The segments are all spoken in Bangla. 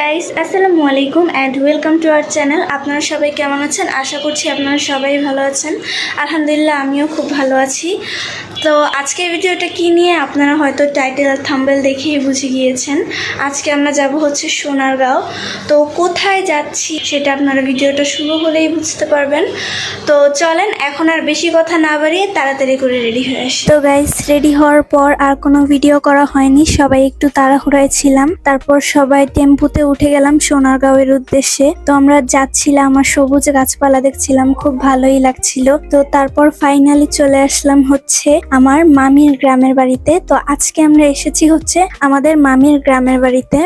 গাইস আসসালামু আলাইকুম and welcome to our channel. আপনারা সবাই কেমন আছেন? আশা করছি আপনারা সবাই ভালো আছেন। আলহামদুলিল্লাহ আমিও খুব ভালো আছি। তো আজকের ভিডিওটা কি নিয়ে আপনারা হয়তো টাইটেল আর থাম্বনেল দেখেই বুঝে গিয়েছেন। আজকে আমরা যাব হচ্ছে সোনারগাঁও। তো কোথায় যাচ্ছি সেটা আপনারা ভিডিওটা শুরু হলেই বুঝতে পারবেন। তো চলেন এখন আর বেশি কথা না বাড়িয়ে তাড়াতাড়ি করে রেডি হয়ে আসি। তো গাইস রেডি হওয়ার পর আর কোনো ভিডিও করা হয়নি, সবাই একটু তাড়াহুড়ায় ছিলাম। তারপর সবাই টেম্পুতে উঠে গেলাম সোনারগাঁওয়ের উদ্দেশ্যে। তো আমরা যাচ্ছিলাম আর সবুজ গাছপালা দেখছিলাম, খুব ভালোই লাগছিল। তো তারপর ফাইনালি চলে আসলাম হচ্ছে আমার মামির গ্রামের বাড়িতে। তো আজকে আমরা এসেছি হচ্ছে আমাদের মামির গ্রামের বাড়িতে।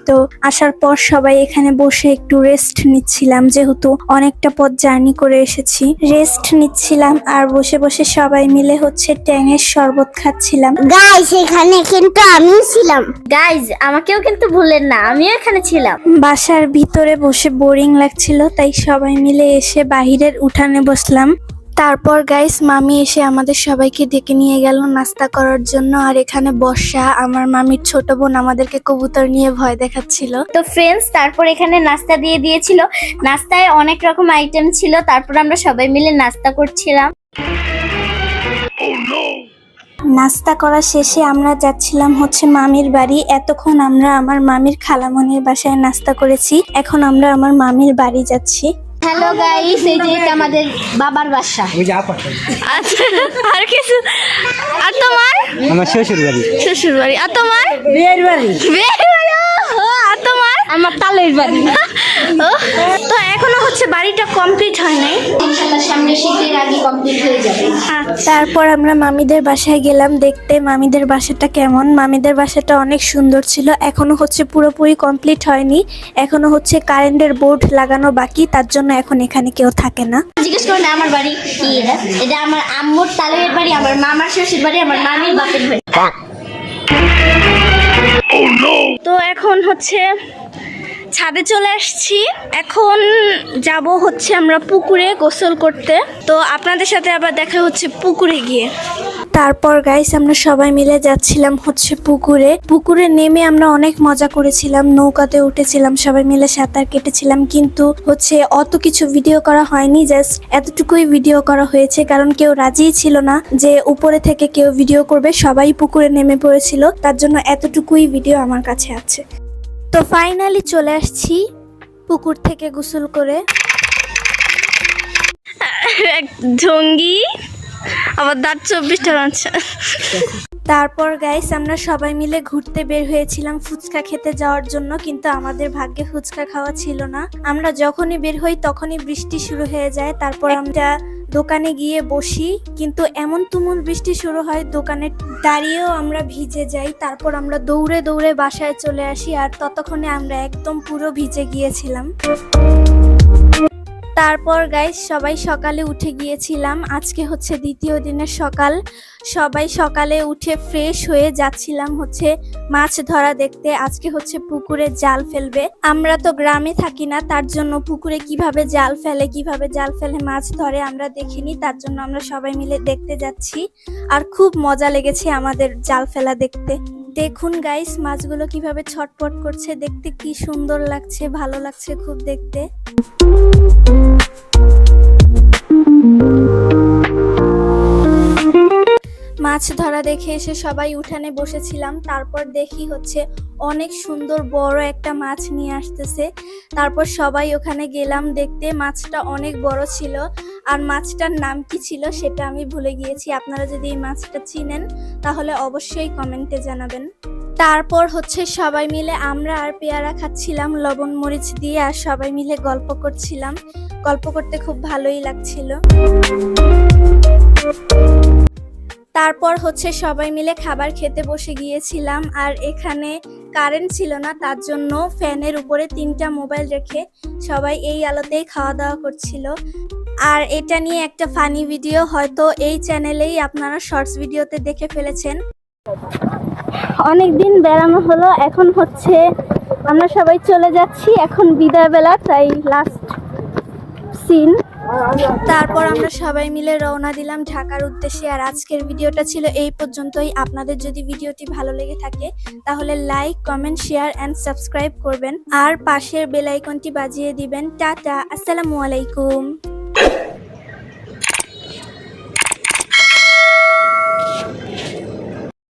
তো আসার পর সবাই এখানে বসে একটু রেস্ট নিচ্ছিলাম, যেহেতু অনেকটা পথ জার্নি করে এসেছি। রেস্ট নিচ্ছিলাম আর বসে বসে সবাই মিলে হচ্ছে ট্যাঙের শরবত খাচ্ছিলাম। গাইস এখানে কিন্তু আমিও ছিলাম। গাইস আমাকেও কিন্তু ভুলেন না, আমিও এখানে ছিলাম। বাসার ভিতরে বসে বোরিং লাগছিল, তাই সবাই মিলে এসে বাহিরের উঠানে বসলাম। তারপর গাইস মামি এসে আমাদের সবাইকে ডেকে নিয়ে গেল নাস্তা করার জন্য। আর এখানে বর্ষা, আমার মামির ছোট বোন, আমাদেরকে কবুতর নিয়ে ভয় দেখাচ্ছিল। তো ফ্রেন্ডস তারপর এখানে নাস্তা দিয়ে দিয়েছিল। নাস্তায় অনেক রকম আইটেম ছিল। তারপর আমরা সবাই মিলে নাস্তা করছিলাম। নাস্তা করা শেষে আমরা যাচ্ছিলাম হচ্ছে মামির বাড়ি। এতক্ষণ আমরা আমার মামির খালামণির বাসায় নাস্তা করেছি, এখন আমরা আমার মামির বাড়ি যাচ্ছি। হ্যালো গাইস, এই যে এটা আমাদের বাবার বাসা। আচ্ছা আর কিছু? আর তোমার? আমার শ্বশুর বাড়ি। শ্বশুর বাড়ি। আর তোমার? বিয়ের বাড়ি। বিয়ের বাড়ি। ও, আর তোমার? আমার তালের বাড়ি। ও, তো এখনো হচ্ছে বাড়িটা কমপ্লিট হয় নাই, ইনশাআল্লাহ সামনে শীতের আগে কমপ্লিট হয়ে যাবে। তারপর আমরা মামিদের বাসায় গেলাম দেখতে মামিদের বাসাটা কেমন। মামিদের বাসাটা অনেক সুন্দর ছিল, এখনো হচ্ছে পুরোপুরি কমপ্লিট হয়নি, এখনো হচ্ছে কারেন্টের বোর্ড লাগানো বাকি, তার জন্য এখন এখানে কেউ থাকে না। জিজ্ঞেস করো না আমার বাড়ি কি। এটা আমার আম্মুর তালের বাড়ি, আমার মামার শ্বশুর বাড়ি, আমার মামির বাপের বাড়ি। তো এখন হচ্ছে ছাদে চলে আসছি। এখন যাব হচ্ছে আমরা পুকুরে গোসল করতে। তো আপনাদের সাথে আবার দেখা হচ্ছে পুকুরে গিয়ে। তারপর গাইস আমরা সবাই মিলে যাচ্ছিলাম হচ্ছে পুকুরে নেমে আমরা অনেক মজা করেছিলাম, নৌকাতে উঠেছিলাম, সবাই মিলে সাঁতার কেটেছিলাম। কিন্তু হচ্ছে অত কিছু ভিডিও করা হয়নি, জাস্ট এতটুকুই ভিডিও করা হয়েছে, কারণ কেউ রাজিই ছিল না যে উপরে থেকে কেউ ভিডিও করবে। সবাই পুকুরে নেমে পড়েছিল, তার জন্য এতটুকুই ভিডিও আমার কাছে আছে। তো ফাইনালি চলে আসছি পুকুর থেকে গোসল করে। এক ঢঙ্গি আবার দাঁত 24টা বাচ্চা। তারপর গাইস আমরা সবাই মিলে ঘুরতে বের হয়েছিলাম ফুচকা খেতে যাওয়ার জন্য, কিন্তু আমাদের ভাগ্যে ফুচকা খাওয়া ছিল না। আমরা যখনই বের হই তখনই বৃষ্টি শুরু হয়ে যায়। তারপর আমরা দোকানে গিয়ে বসি, কিন্তু এমন তুমুল বৃষ্টি শুরু হয় দোকানে দাঁড়িয়েও আমরা ভিজে যাই। তারপর আমরা দৌড়ে দৌড়ে বাসায় চলে আসি, আর ততক্ষণে আমরা একদম পুরো ভিজে গিয়েছিলাম। তারপর গাইস সবাই সকালে উঠে গিয়েছিলাম, আজকে হচ্ছে দ্বিতীয় দিনের সকাল। সবাই সকালে উঠে ফ্রেশ হয়ে যাচ্ছিলাম হচ্ছে মাছ ধরা দেখতে। আজকে হচ্ছে পুকুরে জাল ফেলবে। আমরা তো গ্রামে থাকি না, তার জন্য পুকুরে কিভাবে জাল ফেলে মাছ ধরে আমরা দেখিনি, তার জন্য আমরা সবাই মিলে দেখতে যাচ্ছি। আর খুব মজা লেগেছে আমাদের জাল ফেলা দেখতে। দেখুন গাইস মাছগুলো কিভাবে ছটপট করছে, দেখতে কি সুন্দর লাগছে, ভালো লাগছে খুব দেখতে। মাছ ধরা দেখে এসে সবাই উঠানে বসেছিলাম। তারপর দেখি হচ্ছে অনেক সুন্দর বড় একটা মাছ নিয়ে আসতেছে। তারপর সবাই ওখানে গেলাম দেখতে, মাছটা অনেক বড় ছিল। আর মাছটার নাম কি ছিল সেটা আমি ভুলে গিয়েছি। আপনারা যদি এই মাছটা চিনেন তাহলে অবশ্যই কমেন্টে জানাবেন। তারপর হচ্ছে সবাই মিলে আমরা আর পেয়ারা খাচ্ছিলাম লবণ মরিচ দিয়ে, আর সবাই মিলে গল্প করছিলাম। গল্প করতে খুব ভালোই লাগছিল। তারপর হচ্ছে সবাই মিলে খাবার খেতে বসে গিয়েছিলাম। আর এখানে কারেন্ট ছিল না, তার জন্য ফ্যানের উপরে 3টা মোবাইল রেখে সবাই এই আলোতেই খাওয়া দাওয়া করছিল। আর এটা নিয়ে একটা ফানি ভিডিও হয়তো এই চ্যানেলেই আপনারা শর্টস ভিডিওতে দেখে ফেলেছেন। অনেকদিন বেড়ানো হলো, এখন হচ্ছে আমরা সবাই চলে যাচ্ছি, এখন বিদায় বেলা, তাই লাস্ট সিন। তারপর আমরা সবাই মিলে রওনা দিলাম ঢাকার উদ্দেশ্যে। আর আজকের ভিডিওটা ছিল এই পর্যন্তই। আপনাদের যদি ভিডিওটি ভালো লেগে থাকে তাহলে like, comment, share and subscribe করবেন আর পাশের বেল আইকনটি বাজিয়ে দিবেন। টাটা, আসসালামু আলাইকুম।